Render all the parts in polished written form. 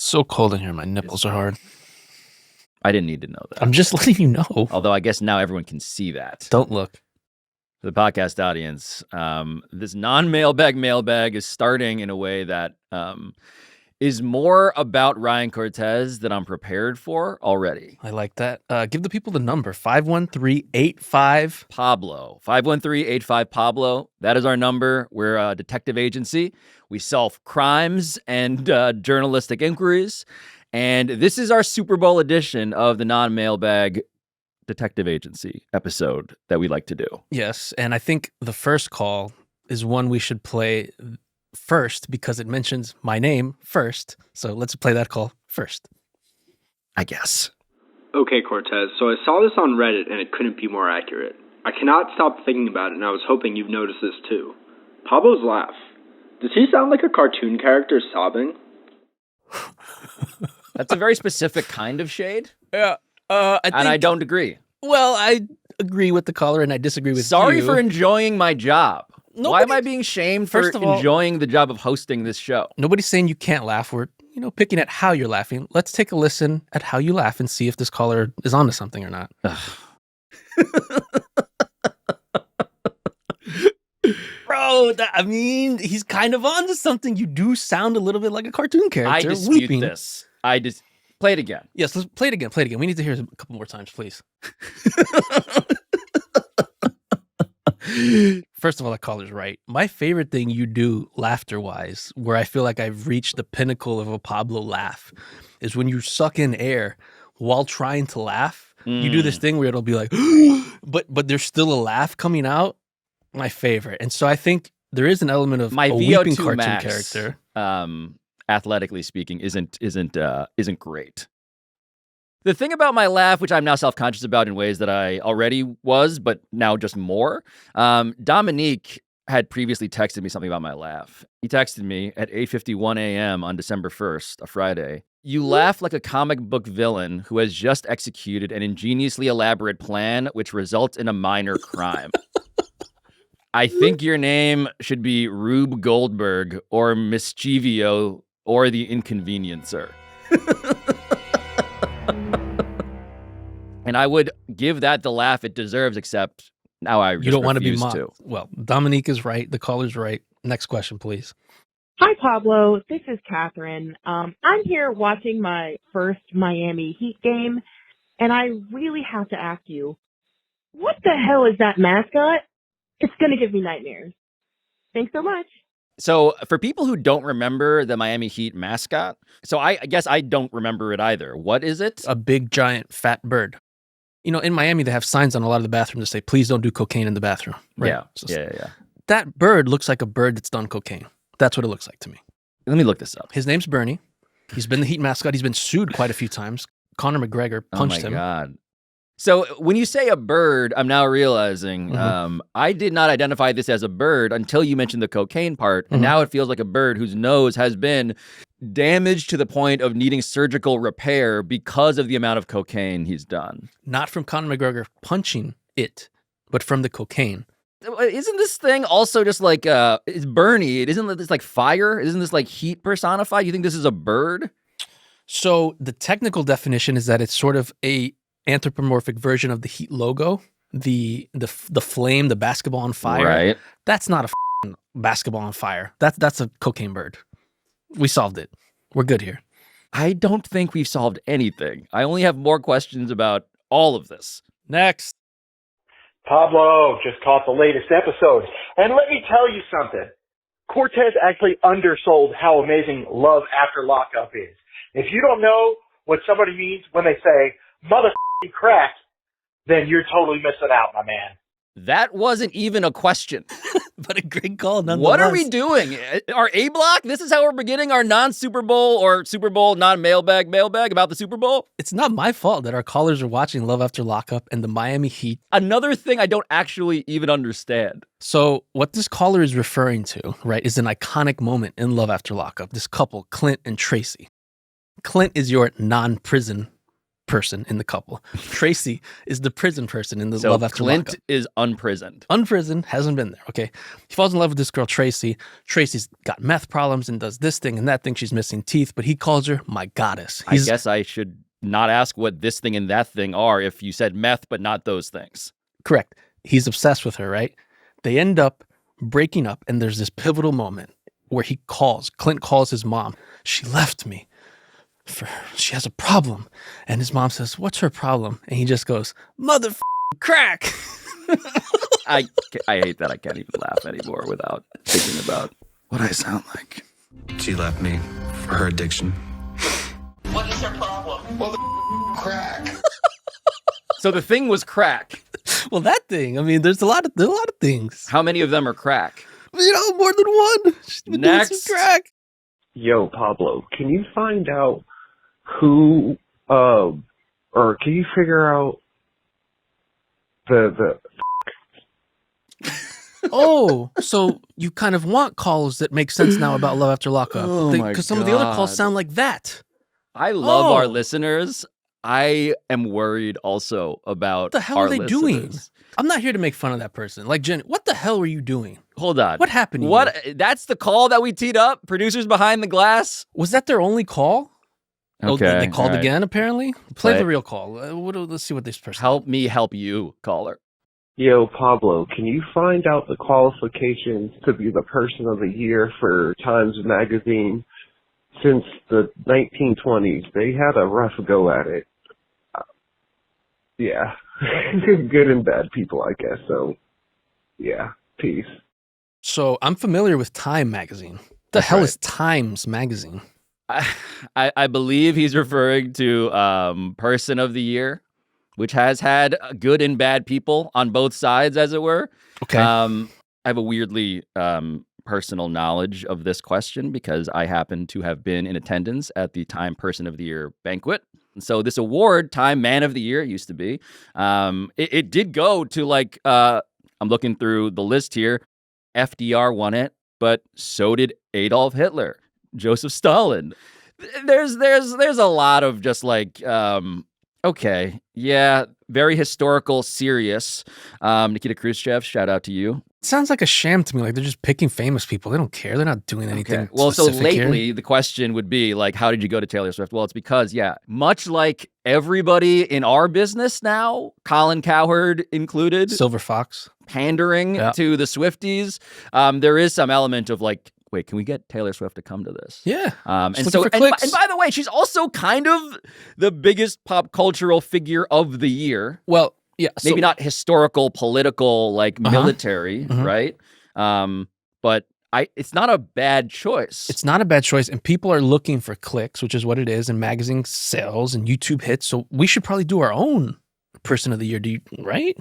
so cold in here. My nipples are hard. I didn't need to know that. I'm just letting you know. Although I guess now everyone can see that. Don't look. For the podcast audience, this non-mailbag mailbag is starting in a way that is more about Ryan Cortez than I'm prepared for already. I like that. Give the people the number, 513-85. Pablo, 513-85 Pablo. That is our number. We're a detective agency. We solve crimes and journalistic inquiries. And this is our Super Bowl edition of the non-mailbag detective agency episode that we like to do. Yes, and I think the first call is one we should play first because it mentions my name first. So let's play that call first, I guess. Okay, Cortez, so I saw this on Reddit and it couldn't be more accurate. I cannot stop thinking about it and I was hoping you've noticed this too. Pablo's laugh. Does he sound like a cartoon character sobbing? That's a very specific kind of shade. Yeah. I don't agree. Well, I agree with the caller and I disagree with you. Sorry for enjoying my job. Why am I being shamed for enjoying the job of hosting this show? Nobody's saying you can't laugh. We're, picking at how you're laughing. Let's take a listen at how you laugh and see if this caller is onto something or not. Bro, he's kind of onto something. You do sound a little bit like a cartoon character. I dispute this. Play it again. Yes, let's play it again. Play it again. We need to hear it a couple more times, please. First of all, that caller's right. My favorite thing you do laughter-wise, where I feel like I've reached the pinnacle of a Pablo laugh, is when you suck in air while trying to laugh. You do this thing where it'll be like, but there's still a laugh coming out. My favorite. And so I think there is an element of my a VO2 weeping cartoon max, character. Athletically speaking, isn't great. The thing about my laugh, which I'm now self-conscious about in ways that I already was, but now just more, Dominique had previously texted me something about my laugh. He texted me at 8:51 a.m. on December 1st, a Friday. You laugh like a comic book villain who has just executed an ingeniously elaborate plan which results in a minor crime. I think your name should be Rube Goldberg or Mischivio or the Inconveniencer. And I would give that the laugh it deserves, except now I You don't want to be mocked. to. Well, Dominique is right. The caller's right. Next question, please. Hi, Pablo. This is Catherine. I'm here watching my first Miami Heat game, and I really have to ask you, what the hell is that mascot? It's going to give me nightmares. Thanks so much. So for people who don't remember the Miami Heat mascot, so I guess I don't remember it either. What is it? A big, giant, fat bird. In Miami, they have signs on a lot of the bathrooms that say, please don't do cocaine in the bathroom. Right? Yeah. That bird looks like a bird that's done cocaine. That's what it looks like to me. Let me look this up. His name's Bernie. He's been the Heat mascot. He's been sued quite a few times. Conor McGregor punched him. Oh my God. So when you say a bird, I'm now realizing I did not identify this as a bird until you mentioned the cocaine part. And now it feels like a bird whose nose has been damaged to the point of needing surgical repair because of the amount of cocaine he's done. Not from Conor McGregor punching it, but from the cocaine. Isn't this thing also just like, it's Bernie? Isn't this like fire? Isn't this like heat personified? You think this is a bird? So the technical definition is that it's sort of a anthropomorphic version of the Heat logo, the flame, the basketball on fire. Right. That's not a basketball on fire. That's a cocaine bird. We solved it. We're good here. I don't think we've solved anything. I only have more questions about all of this. Next. Pablo just caught the latest episode. And let me tell you something. Cortez actually undersold how amazing Love After Lockup is. If you don't know what somebody means when they say, mother crack, then you're totally missing out, my man. That wasn't even a question. But a great call nonetheless. What are we doing? Our A block? This is how we're beginning our non-Super Bowl or Super Bowl non-mailbag about the Super Bowl? It's not my fault that our callers are watching Love After Lockup and the Miami Heat. Another thing I don't actually even understand. So what this caller is referring to, right, is an iconic moment in Love After Lockup. This couple, Clint and Tracy. Clint is your non-prison person in the couple. Tracy is the prison person in the So Love After Clint Lockup. is unprisoned. Unprisoned, hasn't been there, okay? He falls in love with this girl, Tracy. Tracy's got meth problems and does this thing and that thing. She's missing teeth, but he calls her my goddess. I guess I should not ask what this thing and that thing are if you said meth, but not those things. Correct. He's obsessed with her, right? They end up breaking up, and there's this pivotal moment where Clint calls his mom. She left me. She has a problem. And his mom says, what's her problem? And he just goes, mother crack. I hate that I can't even laugh anymore without thinking about what I sound like. She left me for her addiction. What is her problem? Well, crack. So the thing was crack. Well, that thing, I mean, there's a lot of things. How many of them are crack? More than one. She's been doing some Next. crack. Yo, Pablo, can you find out who, or can you figure out the Oh, so you kind of want calls that make sense now about Love After Lockup. Oh my Because some of the other calls God. sound like that. I love Oh. our listeners. I am worried also about What the hell our are they doing? listeners. I'm not here to make fun of that person. Like, Jen, what the hell were you doing? Hold on. What happened to What? That's the call that we teed up? Producers behind the glass? Was that their only call? Okay. Oh, they called all right. again, apparently? Play Play the it. real call. Let's see what this person... Help me help you, caller. Yo, Pablo, can you find out the qualifications to be the person of the year for Times Magazine? Since the 1920s, they had a rough go at it. Yeah. Good and bad people, I guess. So, yeah. Peace. So, I'm familiar with Time Magazine. The hell is Times Magazine? I believe he's referring to Person of the Year, which has had good and bad people on both sides, as it were. Okay. I have a weirdly personal knowledge of this question because I happen to have been in attendance at the Time Person of the Year banquet. And so this award, Time Man of the Year, it used to be, it did go to like, I'm looking through the list here, FDR won it, but so did Adolf Hitler, Joseph Stalin. There's a lot of just like, okay, yeah, very historical, serious. Nikita Khrushchev, shout out to you. Sounds like a sham to me. Like they're just picking famous people. They don't care. They're not doing anything. Okay. Well, so specific here. lately the question would be like, how did you go to Taylor Swift? Well, it's because, yeah, much like everybody in our business now, Colin Cowherd included, Silver Fox pandering to the Swifties, there is some element of like, wait, can we get Taylor Swift to come to this? Yeah. And Just so, looking for and clicks. by the way, she's also kind of the biggest pop cultural figure of the year. Well, yeah. Maybe not historical, political, like military, right? But it's not a bad choice. It's not a bad choice. And people are looking for clicks, which is what it is. And magazine sales and YouTube hits. So we should probably do our own Person of the Year. Right?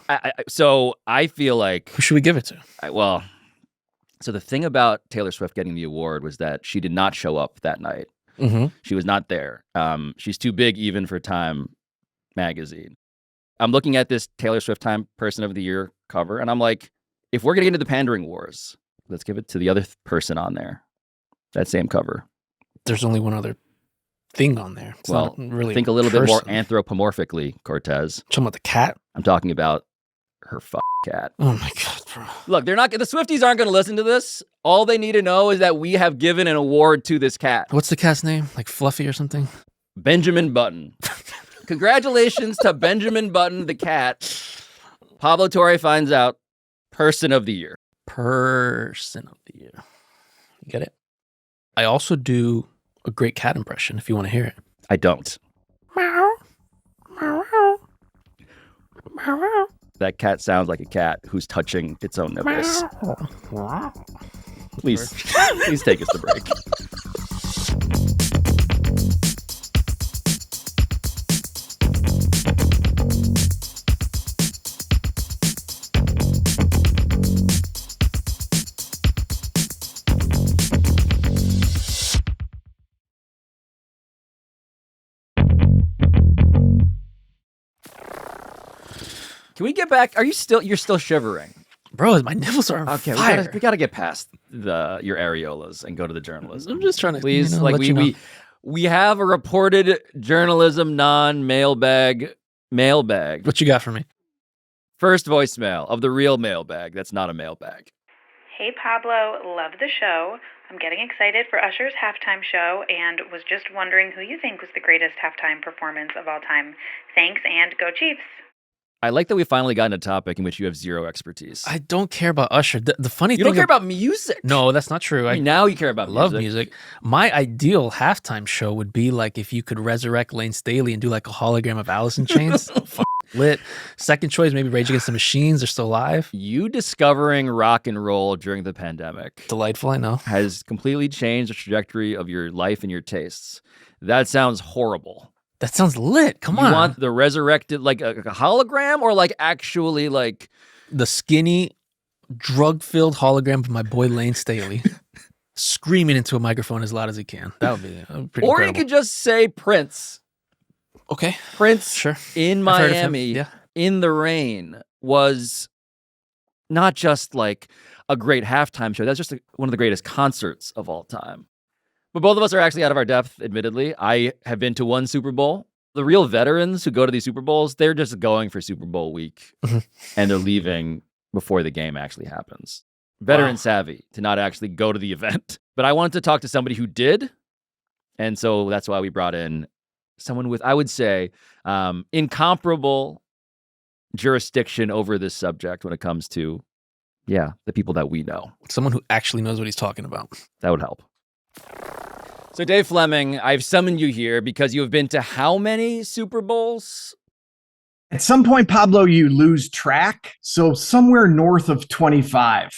So I feel like... Who should we give it to? So the thing about Taylor Swift getting the award was that she did not show up that night. Mm-hmm. She was not there. She's too big even for Time magazine. I'm looking at this Taylor Swift Time Person of the Year cover, and I'm like, if we're going to get into the pandering wars, let's give it to the other person on there. That same cover. There's only one other thing on there. It's not really think a little bit more anthropomorphically, Cortez. Talking about the cat? I'm talking about her cat. Oh my God, bro. Look, the Swifties aren't going to listen to this. All they need to know is that we have given an award to this cat. What's the cat's name? Like Fluffy or something? Benjamin Button. Congratulations to Benjamin Button, the cat. Pablo Torre finds out Person of the Year. Person of the Year. You get it? I also do a great cat impression if you want to hear it. I don't. Meow. Meow. Meow. That cat sounds like a cat who's touching its own nipples. Please take us to break. Can we get back? You're still shivering. Bro, my nipples are on fire. We gotta get past your areolas and go to the journalism. I'm just trying to please, let you know. We have a reported journalism non-mailbag mailbag. What you got for me? First voicemail of the real mailbag. That's not a mailbag. Hey, Pablo. Love the show. I'm getting excited for Usher's halftime show and was just wondering who you think was the greatest halftime performance of all time. Thanks, and go Chiefs. I like that we finally got a topic in which you have zero expertise. I don't care about Usher. The funny thing... You don't care about music? No, that's not true. I mean, now you care about music. Love music. My ideal halftime show would be like if you could resurrect Lane Staley and do like a hologram of Alice in Chains. Lit. Second choice, maybe Rage Against the Machines. They're still alive. You discovering rock and roll during the pandemic. Delightful, I know. Has completely changed the trajectory of your life and your tastes. That sounds horrible. That sounds lit. Come on. You want the resurrected, like a hologram, or like actually like the skinny, drug-filled hologram of my boy Lane Staley screaming into a microphone as loud as he can? That would be pretty Or incredible. you could just say Prince. Okay. Prince Sure. in Miami in the rain was not just like a great halftime show. That's just one of the greatest concerts of all time. But both of us are actually out of our depth, admittedly. I have been to one Super Bowl. The real veterans who go to these Super Bowls, they're just going for Super Bowl week and they're leaving before the game actually happens. Veteran savvy to not actually go to the event. But I wanted to talk to somebody who did. And so that's why we brought in someone with, I would say, incomparable jurisdiction over this subject when it comes to, the people that we know. Someone who actually knows what he's talking about. That would help. So Dave Fleming, I've summoned you here because you have been to how many Super Bowls? At some point, Pablo, you lose track. So somewhere north of 25.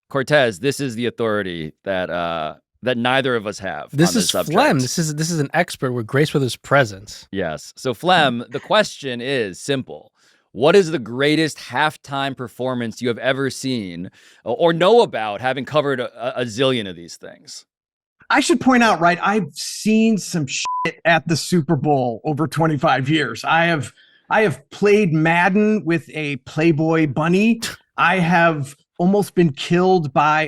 Cortez, this is the authority that neither of us have. This is subject. Flem. This is an expert with Grace with his presence. Yes. So Flem, the question is simple. What is the greatest halftime performance you have ever seen or know about, having covered a zillion of these things? I should point out, right, I've seen some shit at the Super Bowl over 25 years. I have played Madden with a Playboy bunny. I have almost been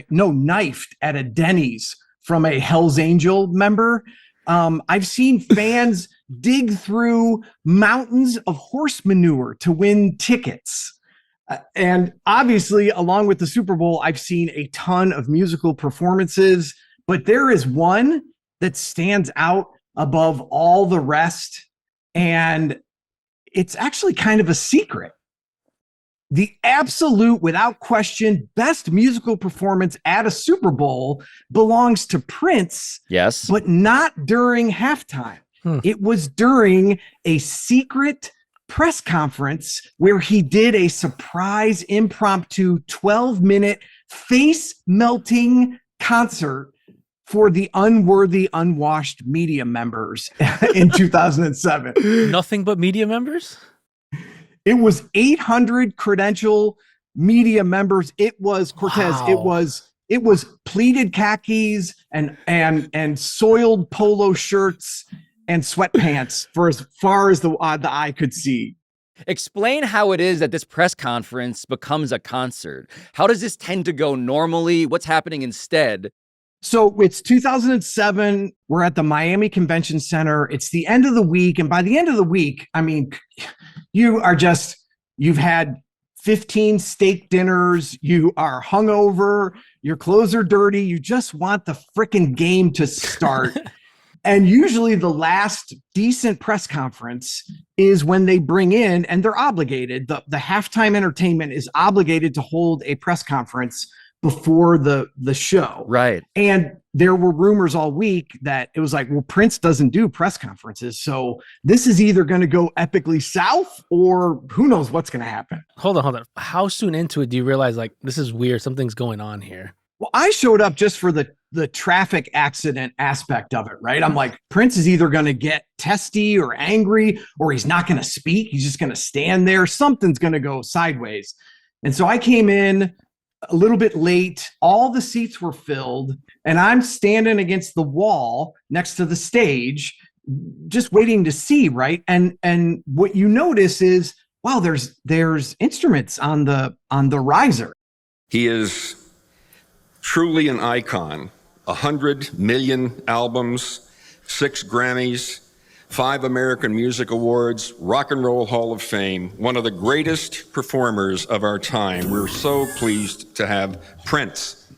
knifed at a Denny's from a Hell's Angel member. I've seen fans dig through mountains of horse manure to win tickets. And obviously, along with the Super Bowl, I've seen a ton of musical performances. But there is one that stands out above all the rest, and it's actually kind of a secret. The absolute, without question, best musical performance at a Super Bowl belongs to Prince. Yes. But not during halftime. It was during a secret press conference where he did a surprise impromptu 12-minute face-melting concert for the unworthy, unwashed media members in 2007. Nothing but media members? It was 800 credential media members. It was Cortez. Wow. It was pleated khakis and soiled polo shirts and sweatpants for as far as the eye could see. Explain how it is that this press conference becomes a concert. How does this tend to go normally? What's happening instead? So it's 2007. We're at the Miami Convention Center. It's the end of the week. And by the end of the week, I mean, you've had 15 steak dinners. You are hungover. Your clothes are dirty. You just want the frickin' game to start. And usually the last decent press conference is when they bring in, and they're obligated. The halftime entertainment is obligated to hold a press conference before the show. Right. And there were rumors all week that it was like, well, Prince doesn't do press conferences. So this is either going to go epically south or who knows what's going to happen. Hold on. How soon into it do you realize like this is weird? Something's going on here. Well, I showed up just for the traffic accident aspect of it, right? I'm like, Prince is either going to get testy or angry, or he's not going to speak. He's just going to stand there. Something's going to go sideways. And so I came in a little bit late. All the seats were filled, and I'm standing against the wall next to the stage, just waiting to see, right? And what you notice is, wow, there's instruments on the riser. He is truly an icon. 100 million albums, 6 Grammys, 5 American Music Awards, Rock and Roll Hall of Fame, one of the greatest performers of our time. We're so pleased to have Prince.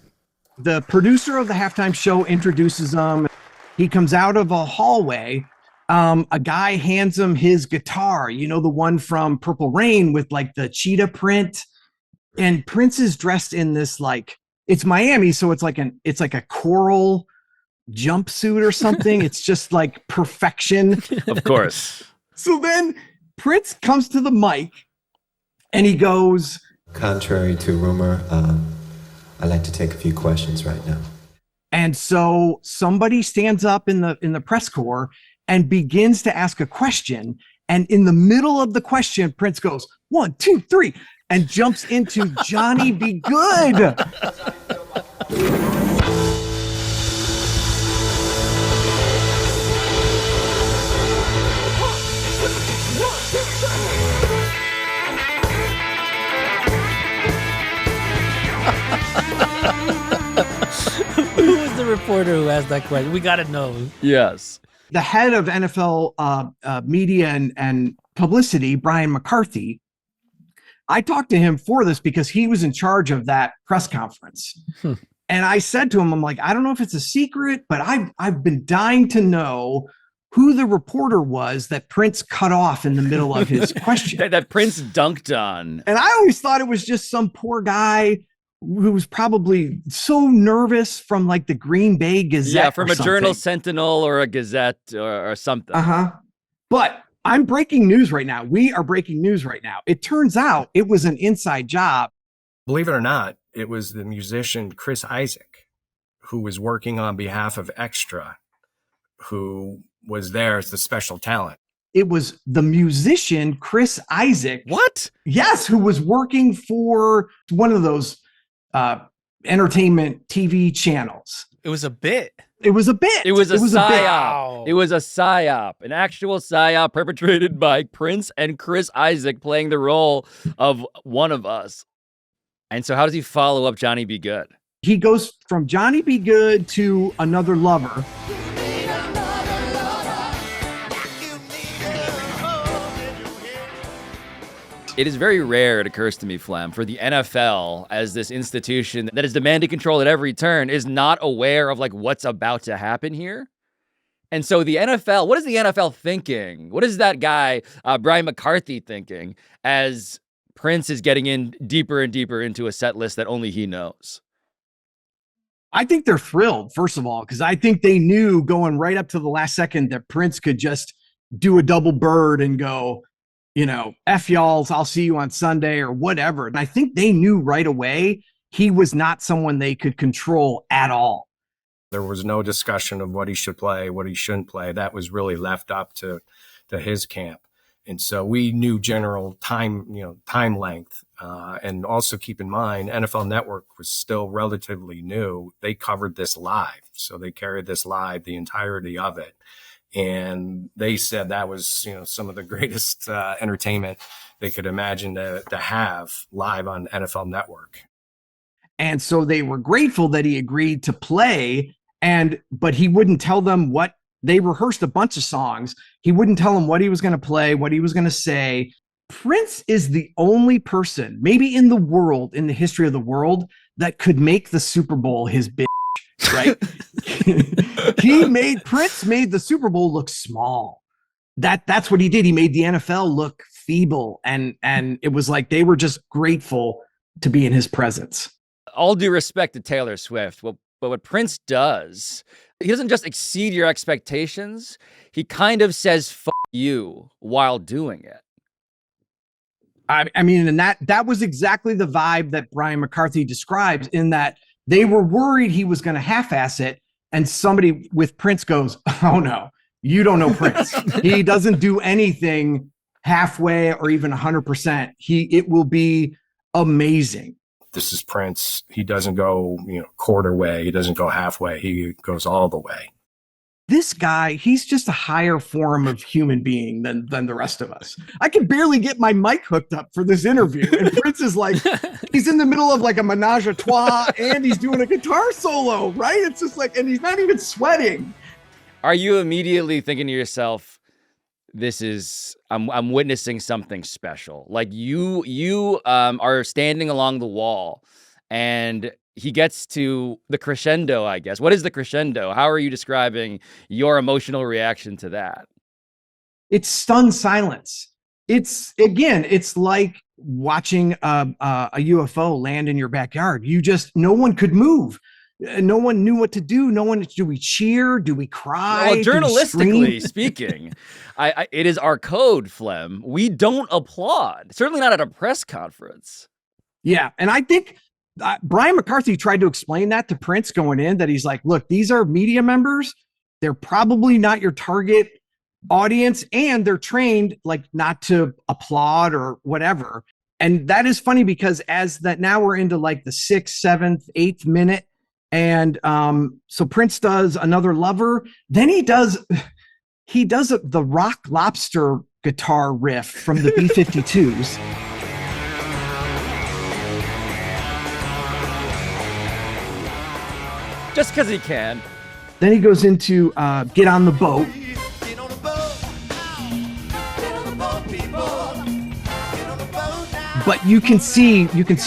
The producer of the halftime show introduces him. He comes out of a hallway. A guy hands him his guitar, you know, the one from Purple Rain with like the cheetah print. And Prince is dressed in this, like, it's Miami, so it's like a coral jumpsuit or something. It's just like perfection. Of course. So then Prince comes to the mic and he goes, contrary to rumor, I'd like to take a few questions right now. And so somebody stands up in the press corps and begins to ask a question. And in the middle of the question, Prince goes, 1, 2, 3, and jumps into Johnny Be Good. Who was the reporter who asked that question? We got to know. Yes. The head of NFL media and publicity, Brian McCarthy, I talked to him for this because he was in charge of that press conference. And I said to him, I'm like, I don't know if it's a secret, but I've been dying to know who the reporter was that Prince cut off in the middle of his question. That Prince dunked on. And I always thought it was just some poor guy who was probably so nervous from like the Green Bay Gazette. Yeah, from a Journal Sentinel or a Gazette or something. But I'm breaking news right now. We are breaking news right now. It turns out it was an inside job. Believe it or not, it was the musician Chris Isaac, who was working on behalf of Extra, who was there as the special talent. It was the musician Chris Isaac. What? Yes, who was working for one of those entertainment TV channels. It was a bit. It was a bit. It was a psyop. Wow. It was a psyop, an actual psyop perpetrated by Prince and Chris Isaac playing the role of one of us. And so how does he follow up Johnny Be Good? He goes from Johnny Be Good to Another Lover. It is very rare, it occurs to me, Flem, for the NFL as this institution that is demanding control at every turn is not aware of like what's about to happen here. And so the NFL, what is the NFL thinking? What is that guy, Brian McCarthy, thinking as Prince is getting in deeper and deeper into a set list that only he knows? I think they're thrilled, first of all, because I think they knew going right up to the last second that Prince could just do a double bird and go, you know, F y'all, I'll see you on Sunday or whatever. And I think they knew right away he was not someone they could control at all. There was no discussion of what he should play, what he shouldn't play. That was really left up to his camp. And so we knew general time length. And also keep in mind, NFL Network was still relatively new. They covered this live. So they carried this live, the entirety of it. And they said that was, some of the greatest entertainment they could imagine to have live on NFL Network. And so they were grateful that he agreed to play, but he wouldn't tell them what. They rehearsed a bunch of songs. He wouldn't tell them what he was going to play, what he was going to say. Prince is the only person, maybe in the world, in the history of the world, that could make the Super Bowl his bitch. Right? Prince made the Super Bowl look small. That's what he did. He made the NFL look feeble, and it was like they were just grateful to be in his presence. All due respect to Taylor Swift, but what Prince does, he doesn't just exceed your expectations. He kind of says "fuck you" while doing it. I mean, and that was exactly the vibe that Brian McCarthy describes, in that they were worried he was going to half-ass it, and somebody with Prince goes, "Oh no, you don't know Prince. He doesn't do anything halfway or even 100%. It will be amazing." This is Prince. He doesn't go, quarter way. He doesn't go halfway. He goes all the way. This guy, he's just a higher form of human being than the rest of us. I can barely get my mic hooked up for this interview. And Prince is like, he's in the middle of like a menage a trois and he's doing a guitar solo, right? It's just like, and he's not even sweating. Are you immediately thinking to yourself, I'm witnessing something special? Like you are standing along the wall and he gets to the crescendo, I guess. What is the crescendo? How are you describing your emotional reaction to that? It's stunned silence. It's like watching a UFO land in your backyard. No one could move. No one knew what to do. Do we cheer? Do we cry? Well, Do we journalistically scream? speaking, it is our code, Flem. We don't applaud. Certainly not at a press conference. Yeah, and I think Brian McCarthy tried to explain that to Prince going in, that he's like, look, these are media members. They're probably not your target audience, and they're trained like not to applaud or whatever. And that is funny because now we're into like the 6th, 7th, 8th minute. And so Prince does Another Lover. Then he does the Rock Lobster guitar riff from the B-52s. Just because he can. Then he goes into Get on the Boat. But you can see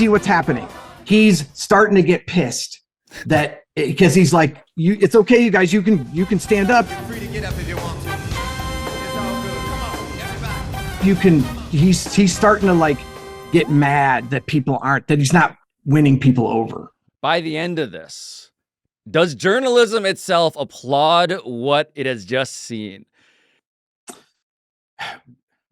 what's happening. He's starting to get pissed because he's like, it's okay, you guys, you can stand up. You're free to get up if you want to. It's all good. Come on, everybody. He's starting to like get mad that he's not winning people over. By the end of this, does journalism itself applaud what it has just seen?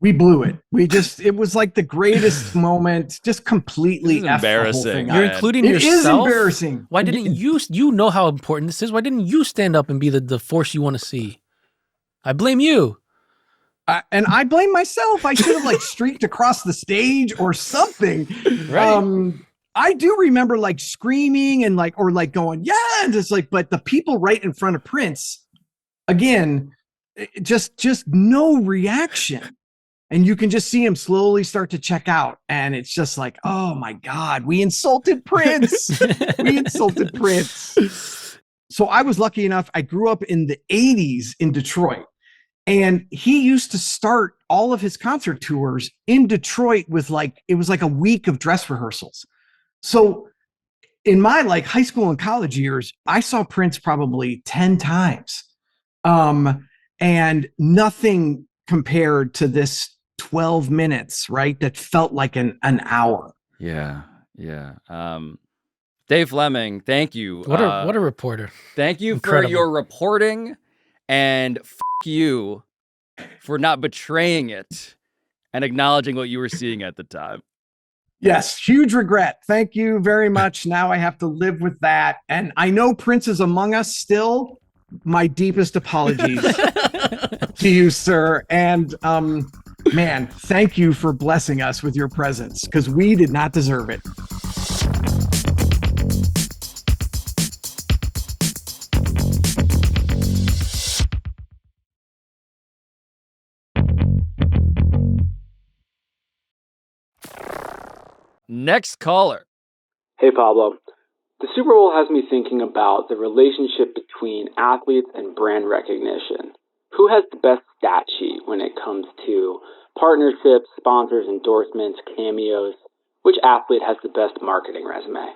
We blew it. It was like the greatest moment, just completely embarrassing. You're including yourself. It is embarrassing. Why didn't you know how important this is? Why didn't you stand up and be the force you want to see? I blame you. And I blame myself. I should have like streaked across the stage or something. Right. I do remember like screaming and or going, yeah, and just like, but the people right in front of Prince, again, just no reaction. And you can just see him slowly start to check out. And it's just like, oh my God, we insulted Prince. We insulted Prince. So I was lucky enough. I grew up in the 80s in Detroit. And he used to start all of his concert tours in Detroit with it was like a week of dress rehearsals. So in my high school and college years, I saw Prince probably 10 times. And nothing compared to this 12 minutes, right? That felt like an hour. Yeah. Dave Fleming, thank you. What a reporter. Thank you Incredible. for your reporting, and you for not betraying it and acknowledging what you were seeing at the time. Yes, huge regret. Thank you very much. Now I have to live with that. And I know Prince is among us still. My deepest apologies to you, sir. And man, thank you for blessing us with your presence, because we did not deserve it. Next caller. Hey, Pablo. The Super Bowl has me thinking about the relationship between athletes and brand recognition. Who has the best stat sheet when it comes to partnerships, sponsors, endorsements, cameos? Which athlete has the best marketing resume?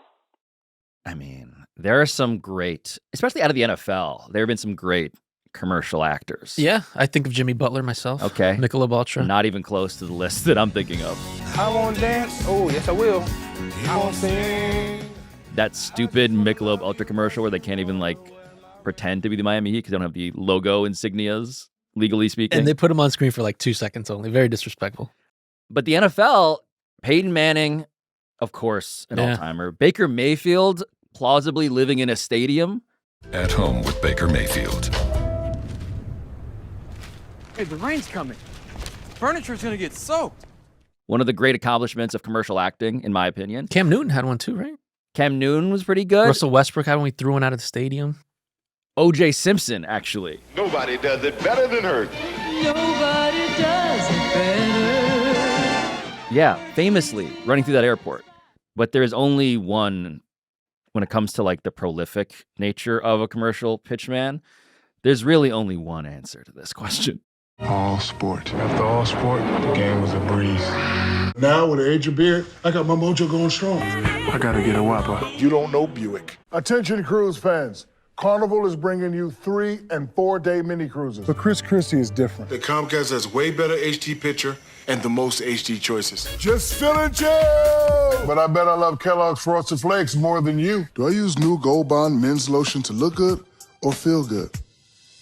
I mean, there are some great, especially out of the NFL, there have been some great commercial actors. Yeah, I think of Jimmy Butler myself. Okay. Michelob Ultra. Not even close to the list that I'm thinking of. I won't dance. Oh, yes, I will. I won't sing. That stupid Michelob Ultra commercial where they can't even pretend to be the Miami Heat because they don't have the logo insignias, legally speaking. And they put them on screen for 2 seconds only. Very disrespectful. But the NFL, Peyton Manning, of course, an all-timer. Baker Mayfield, plausibly living in a stadium. At home with Baker Mayfield. Hey, the rain's coming. Furniture's gonna get soaked. One of the great accomplishments of commercial acting, in my opinion. Cam Newton had one too, right? Cam Newton was pretty good. Russell Westbrook had one. We threw one out of the stadium. O.J. Simpson, actually. Nobody does it better than her. Nobody does it better. Yeah, famously running through that airport. But there's only one when it comes to the prolific nature of a commercial pitchman. There's really only one answer to this question. All sport. After all sport, the game was a breeze. Now, with the age of beer, I got my mojo going strong. I gotta get a whopper. You don't know Buick. Attention cruise fans. Carnival is bringing you 3- and 4-day mini cruises. But Chris Christie is different. The Comcast has way better HD picture and the most HD choices. Just feeling chill! But I bet I love Kellogg's Frosted Flakes more than you. Do I use new Gold Bond men's lotion to look good or feel good?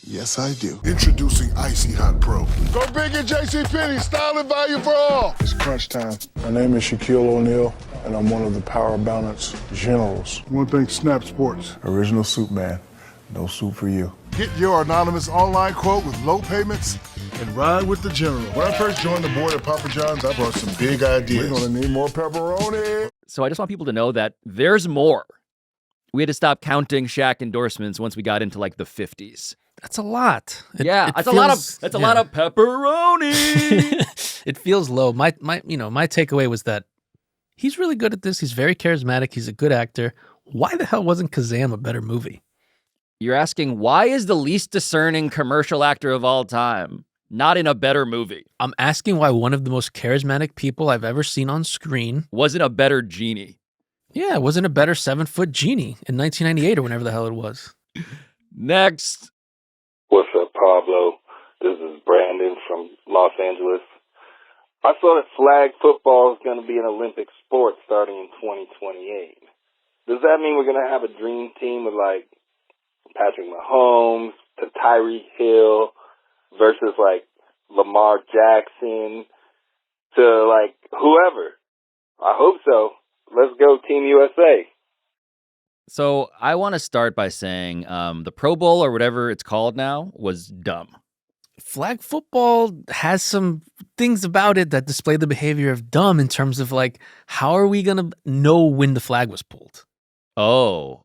Yes, I do. Introducing Icy Hot Pro. Go big at JCPenney. Style and value for all. It's crunch time. My name is Shaquille O'Neal, and I'm one of the Power Balance Generals. One thing, Snap Sports. Original soup man. No soup for you. Get your anonymous online quote with low payments and ride with the General. When I first joined the board at Papa John's, I brought some big ideas. We're gonna need more pepperoni. So I just want people to know that there's more. We had to stop counting Shaq endorsements once we got into like the 50s. That's a lot. That's a lot of pepperoni. It feels low. My takeaway was that he's really good at this. He's very charismatic. He's a good actor. Why the hell wasn't Kazam a better movie? You're asking, why is the least discerning commercial actor of all time not in a better movie? I'm asking why one of the most charismatic people I've ever seen on screen wasn't a better genie. Yeah, wasn't a better 7-foot genie in 1998 or whenever the hell it was. Next. What's up, Pablo? This is Brandon from Los Angeles. I saw that flag football is going to be an Olympic sport starting in 2028. Does that mean we're going to have a dream team with like Patrick Mahomes to Tyreek Hill versus like Lamar Jackson to like whoever? I hope so. Let's go Team USA. So I want to start by saying the Pro Bowl or whatever it's called now was dumb. Flag football has some things about it that display the behavior of dumb in terms of like, how are we going to know when the flag was pulled? Oh,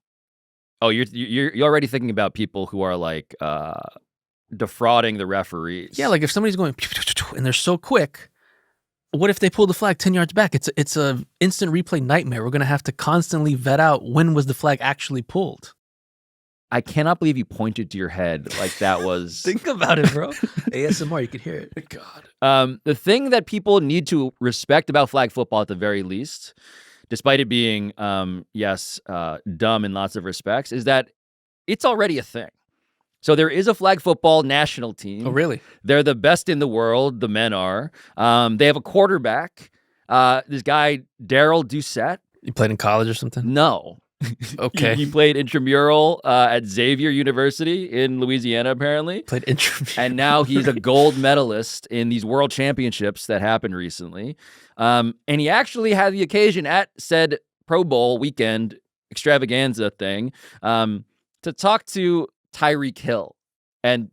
you're already thinking about people who are like defrauding the referees. Yeah, like if somebody's going and they're so quick, what if they pull the flag 10 yards back? It's a instant replay nightmare. We're going to have to constantly vet out when was the flag actually pulled. I cannot believe you pointed to your head like that was... Think about it, bro. ASMR, you could hear it. God. The thing that people need to respect about flag football at the very least, despite it being, dumb in lots of respects, is that it's already a thing. So there is a flag football national team. Oh, really? They're the best in the world. The men are. They have a quarterback. This guy, Daryl Doucette. You played in college or something? No. Okay. He played intramural at Xavier University in Louisiana, apparently. Played intramural. And now he's a gold medalist in these world championships that happened recently. And he actually had the occasion at said Pro Bowl weekend extravaganza thing to talk to Tyreek Hill. And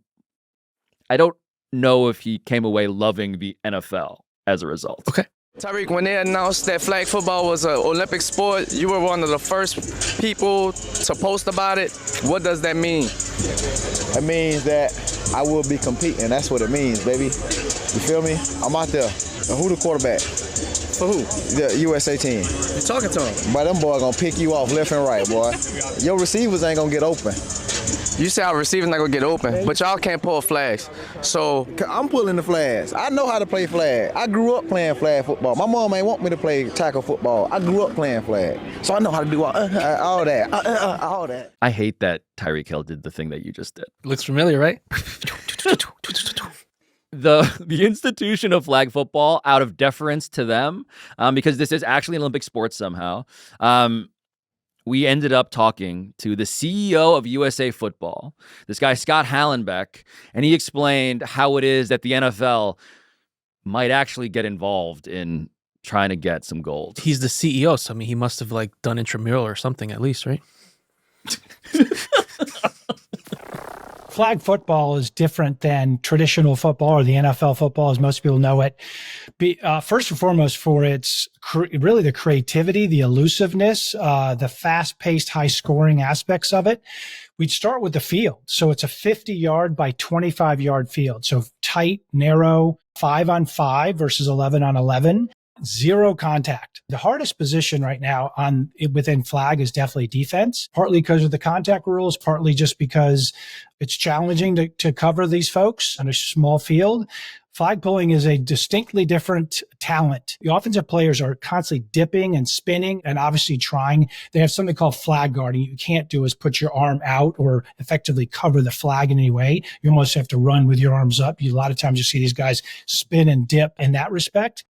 I don't know if he came away loving the NFL as a result. Okay. Tyreek, when they announced that flag football was an Olympic sport, you were one of the first people to post about it. What does that mean? It means that I will be competing. That's what it means, baby. You feel me? I'm out there. And who the quarterback? For who? The USA team. You talking to him? But them boys gonna pick you off left and right, boy. Your receivers ain't gonna get open. You say our receivers not gonna get open, but y'all can't pull flags. So I'm pulling the flags. I know how to play flag. I grew up playing flag football. My mom ain't want me to play tackle football. I grew up playing flag, so I know how to do all that. All that. I hate that Tyreek Hill did the thing that you just did. Looks familiar, right? The institution of flag football, out of deference to them, because this is actually an Olympic sport somehow, we ended up talking to the CEO of USA Football, this guy, Scott Hallenbeck, and he explained how it is that the NFL might actually get involved in trying to get some gold. He's the CEO, so I mean, he must have like done intramural or something at least, right? Flag football is different than traditional football or the NFL football, as most people know it. First and foremost, for its really the creativity, the elusiveness, the fast-paced, high-scoring aspects of it. We'd start with the field. So it's a 50-yard by 25-yard field. So tight, narrow, 5-on-5 versus 11-on-11. Zero contact. The hardest position right now within flag is definitely defense, partly because of the contact rules, partly just because it's challenging to cover these folks on a small field. Flag pulling is a distinctly different talent. The offensive players are constantly dipping and spinning and obviously trying. They have something called flag guarding. You can't do is put your arm out or effectively cover the flag in any way. You almost have to run with your arms up. A lot of times you see these guys spin and dip in that respect.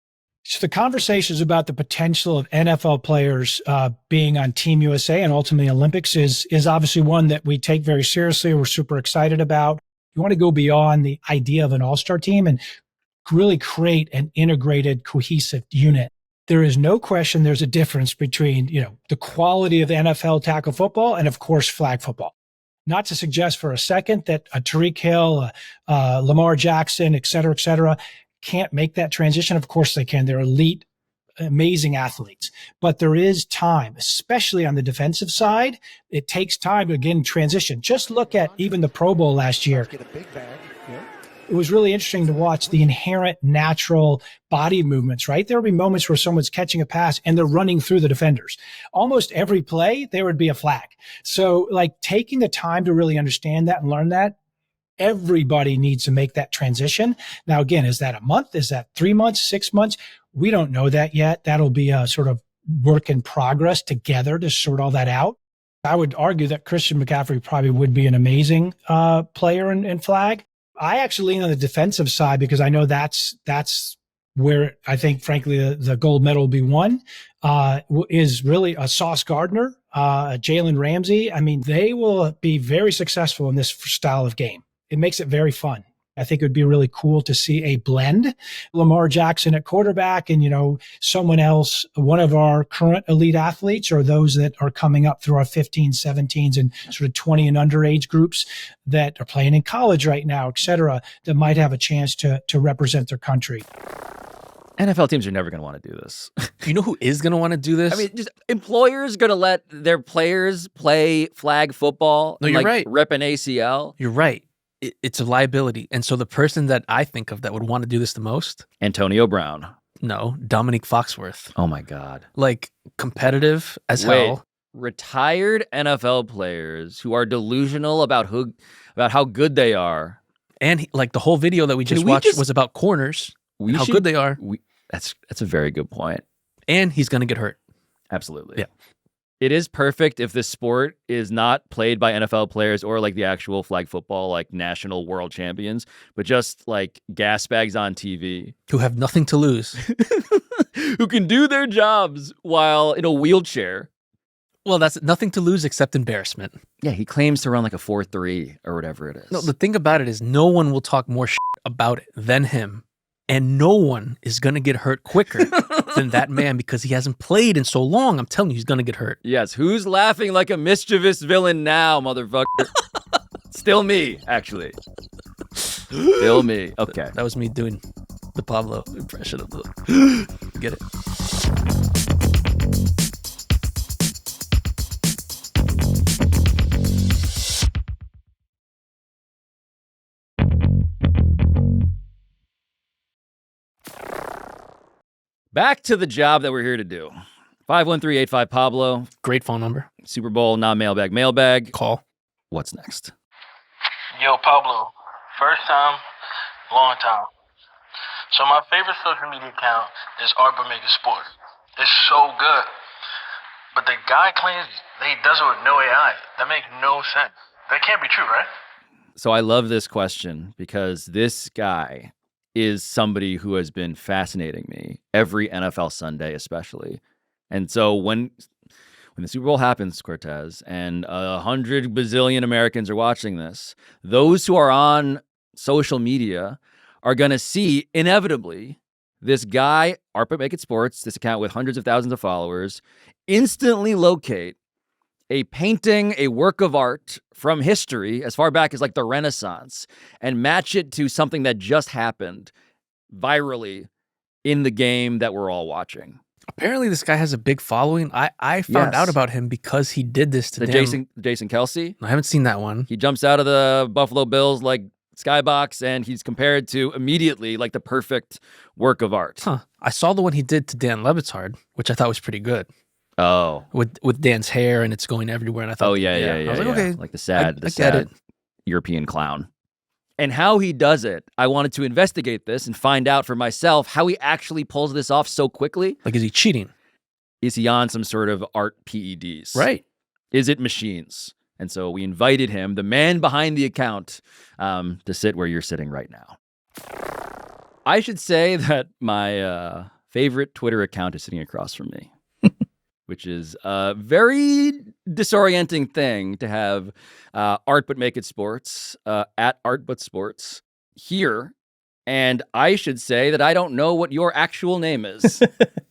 So the conversations about the potential of NFL players being on Team USA and ultimately Olympics is obviously one that we take very seriously. We're super excited about. You want to go beyond the idea of an all-star team and really create an integrated, cohesive unit. There is no question there's a difference between, the quality of NFL tackle football and, of course, flag football. Not to suggest for a second that a Tyreek Hill, Lamar Jackson, et cetera, can't make that transition. Of course they can. They're elite, amazing athletes. But there is time, especially on the defensive side. It takes time to, again, transition. Just look at even the Pro Bowl last year. It was really interesting to watch the inherent natural body movements, right? There would be moments where someone's catching a pass and they're running through the defenders. Almost every play, there would be a flag. So taking the time to really understand that and learn that, everybody needs to make that transition. Now, again, is that a month? Is that 3 months, 6 months? We don't know that yet. That'll be a sort of work in progress together to sort all that out. I would argue that Christian McCaffrey probably would be an amazing player in flag. I actually lean on the defensive side because I know that's where I think, frankly, the gold medal will be won, is really a Sauce Gardner, Jalen Ramsey. I mean, they will be very successful in this style of game. It makes it very fun. I think it would be really cool to see a blend. Lamar Jackson at quarterback and, someone else, one of our current elite athletes or those that are coming up through our 15s, 17s and sort of 20 and under age groups that are playing in college right now, et cetera, that might have a chance to represent their country. NFL teams are never going to want to do this. You know who is going to want to do this? I mean, just employers going to let their players play flag football? No, you're right. Rip an ACL? You're right. It's a liability. And so the person that I think of that would want to do this the most? Antonio Brown. No, Dominique Foxworth. Oh, my God. Competitive as hell. Retired NFL players who are delusional about how good they are. And the whole video that we just watched was about corners. How good they are. That's a very good point. And he's going to get hurt. Absolutely. Yeah. It is perfect if this sport is not played by NFL players or the actual flag football, national world champions, but just gas bags on TV. Who have nothing to lose. Who can do their jobs while in a wheelchair. Well, that's nothing to lose except embarrassment. Yeah, he claims to run a 4.3 or whatever it is. No, the thing about it is no one will talk more about it than him. And no one is going to get hurt quicker than that man because he hasn't played in so long. I'm telling you, he's going to get hurt. Yes, who's laughing like a mischievous villain now, motherfucker? Still me, actually. Still me. Okay. That was me doing the Pablo impression of the... Get it? Back to the job that we're here to do. 513-85 Pablo. Great phone number. Super Bowl, non-mailbag, mailbag. Call. What's next? Yo, Pablo. First time, long time. So my favorite social media account is Maker Sports. It's so good. But the guy claims that he does it with no AI. That makes no sense. That can't be true, right? So I love this question because this guy is somebody who has been fascinating me every NFL Sunday, especially. And so when the Super Bowl happens, Cortez, and 100 bazillion Americans are watching this, those who are on social media are going to see inevitably this guy, Make It Sports, this account with hundreds of thousands of followers, instantly locate a painting, a work of art from history as far back as the Renaissance and match it to something that just happened virally in the game that we're all watching. Apparently this guy has a big following. I found out about him because he did this to Jason Kelsey. I haven't seen that one. He jumps out of the Buffalo Bills skybox and he's compared to immediately the perfect work of art. Huh. I saw the one he did to Dan Levitard, which I thought was pretty good. Oh, with Dan's hair and it's going everywhere. And I thought, oh yeah. I was like, okay, like the sad get it. European clown. And how he does it, I wanted to investigate this and find out for myself how he actually pulls this off so quickly. Like, is he cheating? Is he on some sort of art PEDs? Right. Is it machines? And so we invited him, the man behind the account, to sit where you're sitting right now. I should say that my favorite Twitter account is sitting across from me, which is a very disorienting thing to have Art But Make It Sports, at Art But Sports, here. And I should say that I don't know what your actual name is.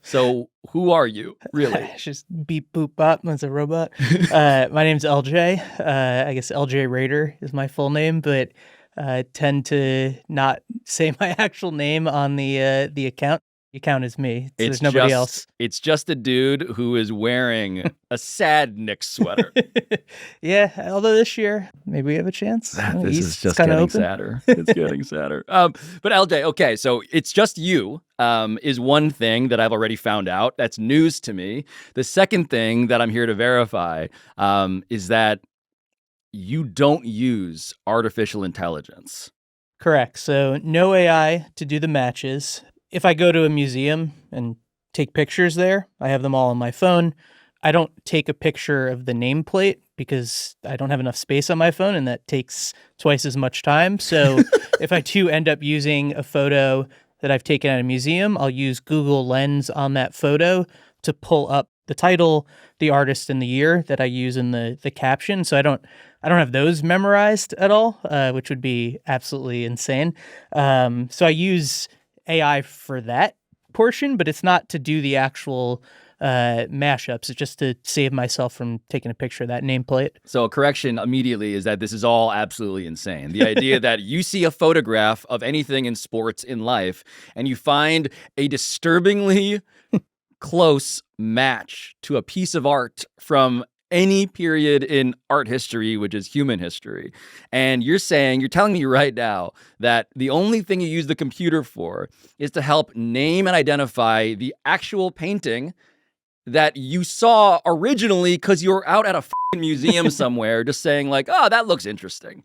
So who are you, really? It's just beep, boop, bop. That's a robot. My name's LJ. I guess LJ Raider is my full name, but I tend to not say my actual name on the account. The account is me. So there's nobody else. It's just a dude who is wearing a sad Knicks sweater. Yeah, although this year, maybe we have a chance. This is just getting sadder. It's getting sadder. But LJ, okay, so it's just you is one thing that I've already found out. That's news to me. The second thing that I'm here to verify is that you don't use artificial intelligence. Correct. So no AI to do the matches. If I go to a museum and take pictures there, I have them all on my phone. I don't take a picture of the nameplate because I don't have enough space on my phone, and that takes twice as much time. So if I do end up using a photo that I've taken at a museum, I'll use Google Lens on that photo to pull up the title, the artist, and the year that I use in the caption. So I don't have those memorized at all, which would be absolutely insane. So I use AI for that portion, but it's not to do the actual mashups. It's just to save myself from taking a picture of that nameplate. So a correction immediately is that this is all absolutely insane. The idea that you see a photograph of anything in sports in life and you find a disturbingly close match to a piece of art from any period in art history, which is human history. And you're telling me right now that the only thing you use the computer for is to help name and identify the actual painting that you saw originally because you were out at a fucking museum somewhere just saying like, oh, that looks interesting.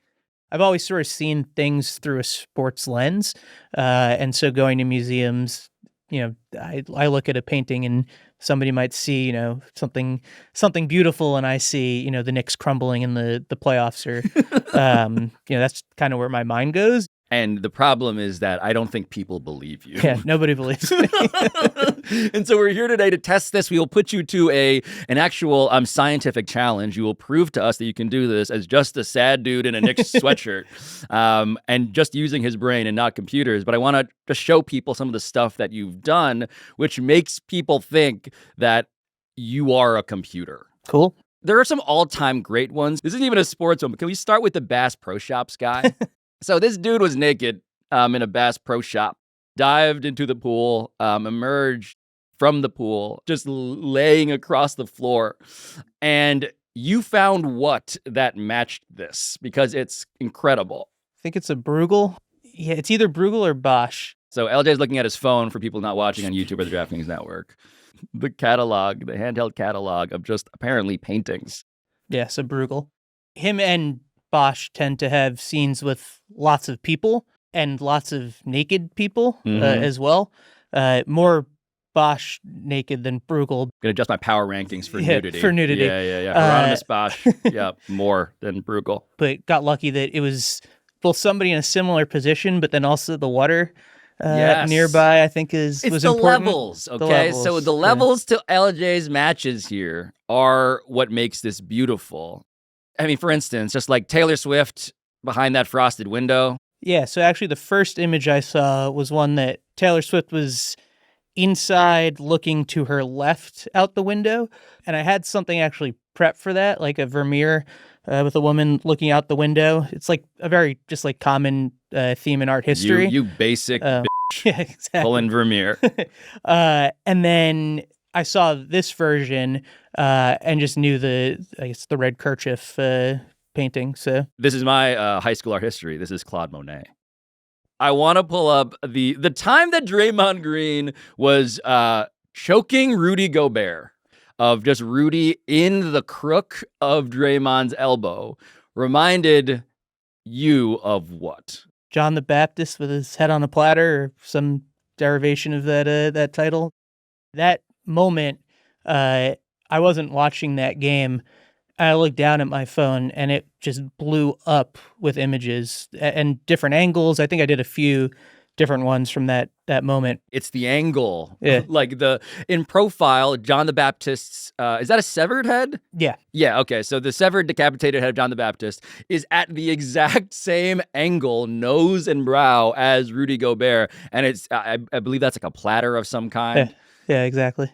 I've always sort of seen things through a sports lens. And so going to museums, I look at a painting and somebody might see, something beautiful, and I see, the Knicks crumbling in the playoffs, or, that's kind of where my mind goes. And the problem is that I don't think people believe you. Yeah, nobody believes me. And so we're here today to test this. We will put you to an actual scientific challenge. You will prove to us that you can do this as just a sad dude in a Knicks sweatshirt and just using his brain and not computers. But I want to just show people some of the stuff that you've done, which makes people think that you are a computer. Cool. There are some all-time great ones. This isn't even a sports one, but can we start with the Bass Pro Shops guy? So this dude was naked in a Bass Pro Shop, dived into the pool, emerged from the pool, just laying across the floor. And you found what that matched this, because it's incredible. I think it's a Bruegel. Yeah, it's either Bruegel or Bosch. So LJ's looking at his phone for people not watching on YouTube or the DraftKings Network. The catalog, the handheld catalog of just apparently paintings. Yeah, so Bruegel. Him and Bosch tend to have scenes with lots of people and lots of naked people as well. More Bosch naked than Bruegel. Gonna adjust my power rankings for nudity. For nudity. Yeah. Hieronymus Bosch. Yeah, more than Bruegel. But got lucky that it was both somebody in a similar position, but then also the water nearby, I think was the important. Levels, okay? So the levels to LJ's matches here are what makes this beautiful. I mean, for instance, just like Taylor Swift behind that frosted window. Yeah, so actually the first image I saw was one that Taylor Swift was inside looking to her left out the window. And I had something actually prepped for that, like a Vermeer with a woman looking out the window. It's like a very just like common theme in art history. You basic bitch. Yeah, exactly. Pulling Vermeer. And then I saw this version and just knew the red kerchief painting. So this is my high school art history. This is Claude Monet. I want to pull up the time that Draymond Green was choking Rudy Gobert, of just Rudy in the crook of Draymond's elbow, reminded you of what? John the Baptist with his head on a platter, or some derivation of that title. That moment, I wasn't watching that game. I looked down at my phone and it just blew up with images and different angles. I think I did a few different ones from that moment. It's the angle. Yeah. Like in profile, John the Baptist's, is that a severed head? Yeah. Yeah, okay. So the severed, decapitated head of John the Baptist is at the exact same angle, nose and brow, as Rudy Gobert. And it's, I believe that's like a platter of some kind. Yeah, exactly.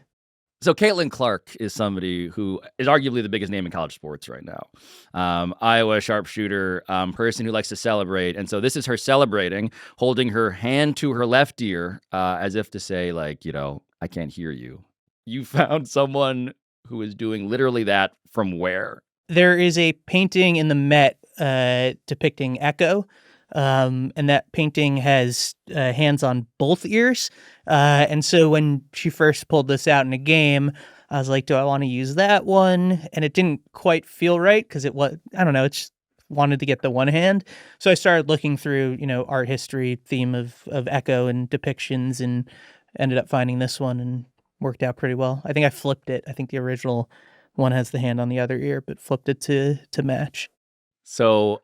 So Caitlin Clark is somebody who is arguably the biggest name in college sports right now. Iowa sharpshooter, person who likes to celebrate. And so this is her celebrating, holding her hand to her left ear, as if to say, like, I can't hear you. You found someone who is doing literally that from where? There is a painting in the Met depicting Echo. And that painting has hands on both ears. And so when she first pulled this out in a game, I was like, do I want to use that one? And it didn't quite feel right because it was, I don't know, it just wanted to get the one hand. So I started looking through, art history theme of Echo and depictions, and ended up finding this one and worked out pretty well. I think I flipped it. I think the original one has the hand on the other ear, but flipped it to match. So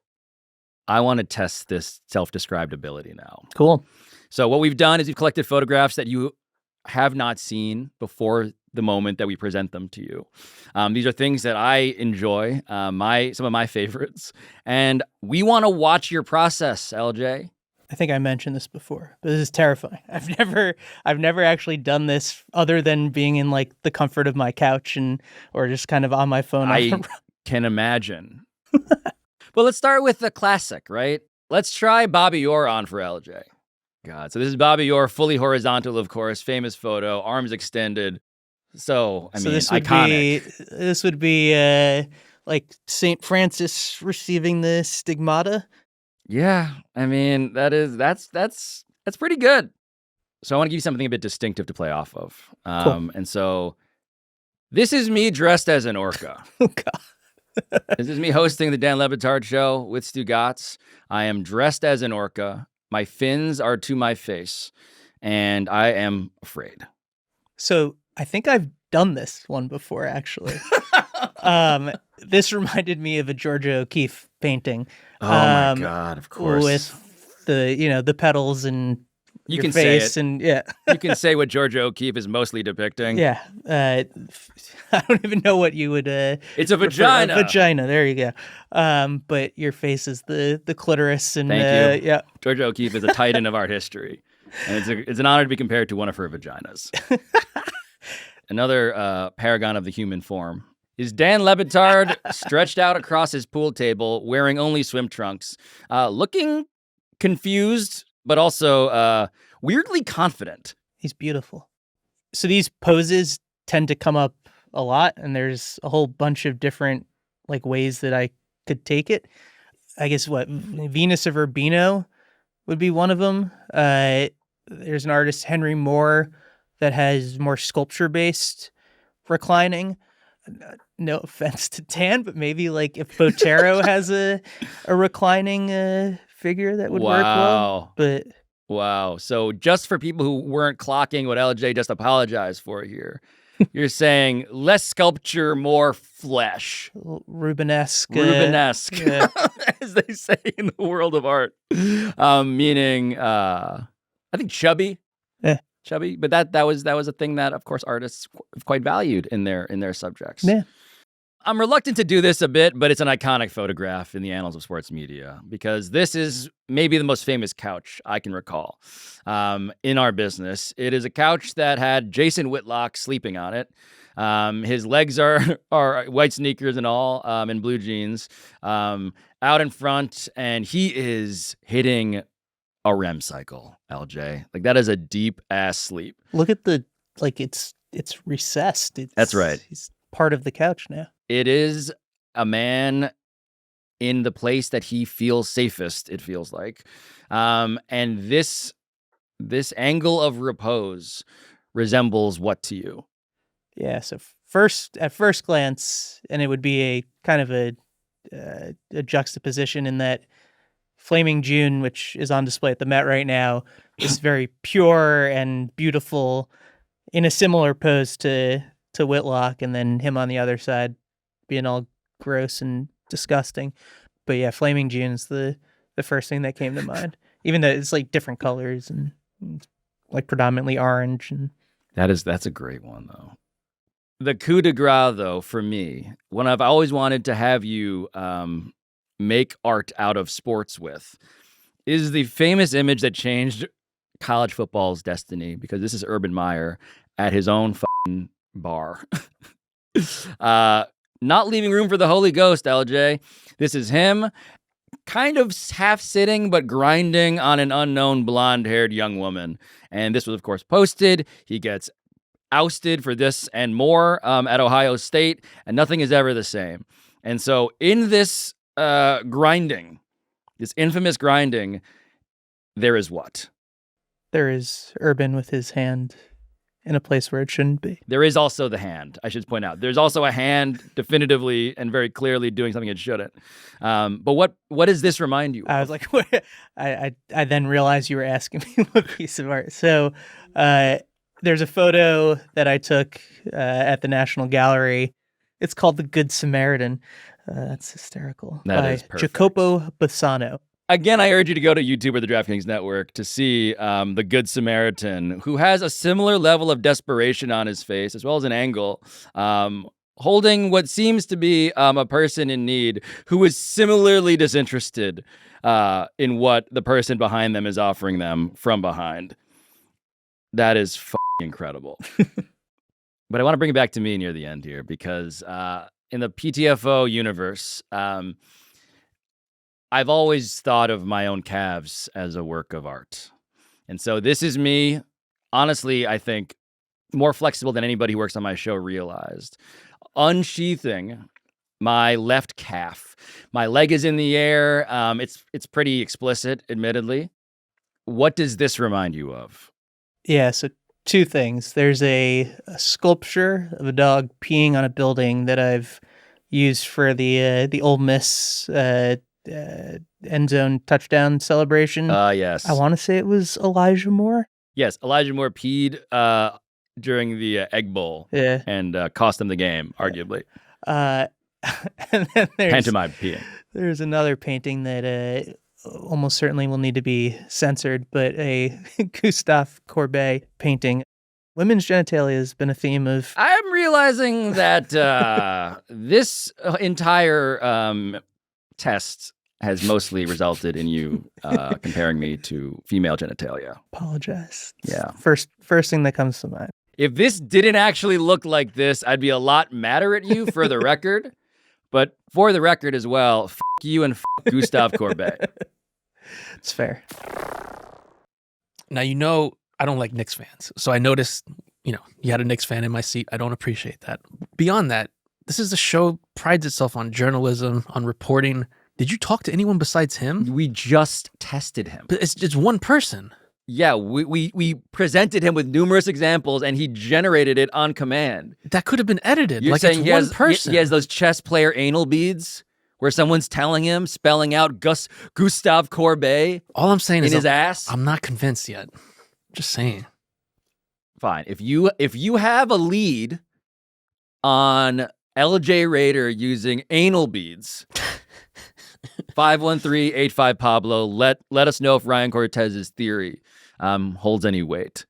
I want to test this self-described ability now. Cool. So what we've done is we've collected photographs that you have not seen before the moment that we present them to you. These are things that I enjoy, some of my favorites, and we want to watch your process, LJ. I think I mentioned this before, but this is terrifying. I've never actually done this other than being in like the comfort of my couch or just kind of on my phone. I can imagine. Well, let's start with the classic, right? Let's try Bobby Orr on for LJ. God, so this is Bobby Orr, fully horizontal, of course, famous photo, arms extended. So, I mean, iconic. This would be like St. Francis receiving the stigmata. Yeah, I mean, that's pretty good. So I want to give you something a bit distinctive to play off of. Cool. And so this is me dressed as an orca. Oh, God. This is me hosting the Dan Le Batard Show with Stu Gatz. I am dressed as an orca. My fins are to my face, and I am afraid. So I think I've done this one before, actually. This reminded me of a Georgia O'Keeffe painting. Oh my God! Of course, with the petals and you your can face say it. And yeah, you can say what Georgia O'Keeffe is mostly depicting. Yeah, I don't even know what you would. It's a vagina. A vagina. There you go. But your face is the clitoris, and thank you. Yeah, Georgia O'Keeffe is a titan of art history, and it's an honor to be compared to one of her vaginas. Another paragon of the human form is Dan Le Batard, stretched out across his pool table, wearing only swim trunks, looking confused, but also weirdly confident. He's beautiful. So these poses tend to come up a lot, and there's a whole bunch of different like ways that I could take it. I guess Venus of Urbino would be one of them. There's an artist, Henry Moore, that has more sculpture-based reclining. No offense to Dan, but maybe like if Botero has a reclining figure that would work well. But wow. So just for people who weren't clocking what LJ just apologized for here, you're saying less sculpture, more flesh. Rubenesque. Yeah. As they say in the world of art. Meaning, I think chubby. Yeah. Chubby, but that was a thing that, of course, artists quite valued in their subjects. Yeah. I'm reluctant to do this a bit, but it's an iconic photograph in the annals of sports media because this is maybe the most famous couch I can recall in our business. It is a couch that had Jason Whitlock sleeping on it. His legs are white sneakers and all, and blue jeans, out in front, and he is hitting a REM cycle, LJ. Like that is a deep ass sleep. Look at it's recessed. That's right. He's part of the couch now. It is a man in the place that he feels safest, it feels like. And this angle of repose resembles what to you? Yeah, so at first glance, and it would be a kind of a juxtaposition in that Flaming June, which is on display at the Met right now, is very pure and beautiful in a similar pose to Whitlock, and then him on the other side being all gross and disgusting. But yeah, Flaming June's the first thing that came to mind, even though it's like different colors and like predominantly orange. And that's a great one, though. The coup de grace, though, for me, when I've always wanted to have you make art out of sports with, is the famous image that changed college football's destiny, because this is Urban Meyer at his own fucking bar. Not leaving room for the Holy Ghost, LJ. This is him kind of half sitting but grinding on an unknown blonde-haired young woman. And this was, of course, posted. He gets ousted for this and more at Ohio State, and nothing is ever the same. And so in this grinding, this infamous grinding, there is what? there is Urban with his hand in a place where it shouldn't be. There is also the hand, I should point out. There's also a hand definitively and very clearly doing something it shouldn't. But what does this remind you of? I was like, I then realized you were asking me what piece of art. So there's a photo that I took at the National Gallery. It's called The Good Samaritan. That's hysterical. That is perfect. Jacopo Bassano. Again, I urge you to go to YouTube or the DraftKings Network to see the Good Samaritan, who has a similar level of desperation on his face, as well as an angle, holding what seems to be a person in need who is similarly disinterested in what the person behind them is offering them from behind. That is fucking incredible. But I want to bring it back to me near the end here, because in the PTFO universe, I've always thought of my own calves as a work of art. And so this is me, honestly, I think, more flexible than anybody who works on my show realized. Unsheathing my left calf. My leg is in the air. It's pretty explicit, admittedly. What does this remind you of? Yeah, so two things. There's a sculpture of a dog peeing on a building that I've used for the Ole Miss end zone touchdown celebration. Yes. I want to say it was Elijah Moore. Yes, Elijah Moore peed during the Egg Bowl. Yeah. And cost them the game, arguably. And then Pantomime peeing. There's another painting that almost certainly will need to be censored, but a Gustave Courbet painting. Women's genitalia has been a theme of... I'm realizing that this entire test has mostly resulted in you comparing me to female genitalia. Apologize. Yeah. First thing that comes to mind. If this didn't actually look like this, I'd be a lot madder at you, for the record. But for the record as well, f*** you and f*** Gustave Courbet. It's fair. Now, I don't like Knicks fans. So I noticed, you had a Knicks fan in my seat. I don't appreciate that. Beyond that, this is a show prides itself on journalism, on reporting. Did you talk to anyone besides him? We just tested him. But it's one person. Yeah, we presented him with numerous examples, and he generated it on command. That could have been edited. You're like saying it's one person. He has those chess player anal beads where someone's telling him, spelling out Gustave Courbet. All I'm saying is his ass. I'm not convinced yet. Just saying. Fine. If you have a lead on LJ Rader using anal beads, 513-85 Pablo. Let us know if Ryan Cortez's theory holds any weight.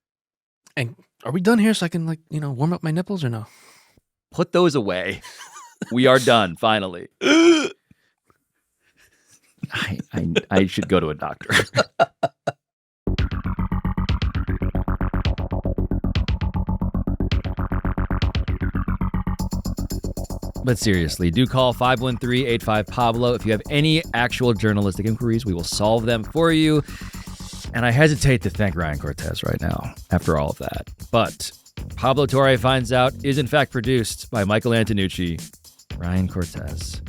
And are we done here so I can warm up my nipples or no? Put those away. We are done, finally. I should go to a doctor. But seriously, do call 513-85 Pablo if you have any actual journalistic inquiries. We will solve them for you. And I hesitate to thank Ryan Cortez right now after all of that. But Pablo Torre Finds Out is in fact produced by Michael Antonucci, Ryan Cortez,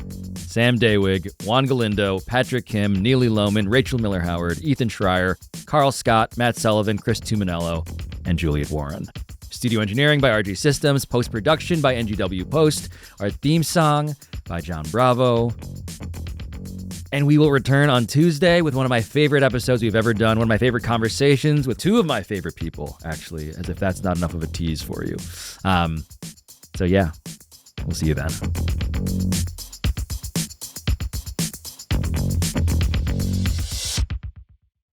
Sam Daywig, Juan Galindo, Patrick Kim, Neely Lohman, Rachel Miller-Howard, Ethan Schreier, Carl Scott, Matt Sullivan, Chris Tuminello, and Juliet Warren. Studio engineering by RG Systems, post-production by NGW Post, our theme song by John Bravo. And we will return on Tuesday with one of my favorite episodes we've ever done, one of my favorite conversations with two of my favorite people, actually, as if that's not enough of a tease for you. So yeah, we'll see you then.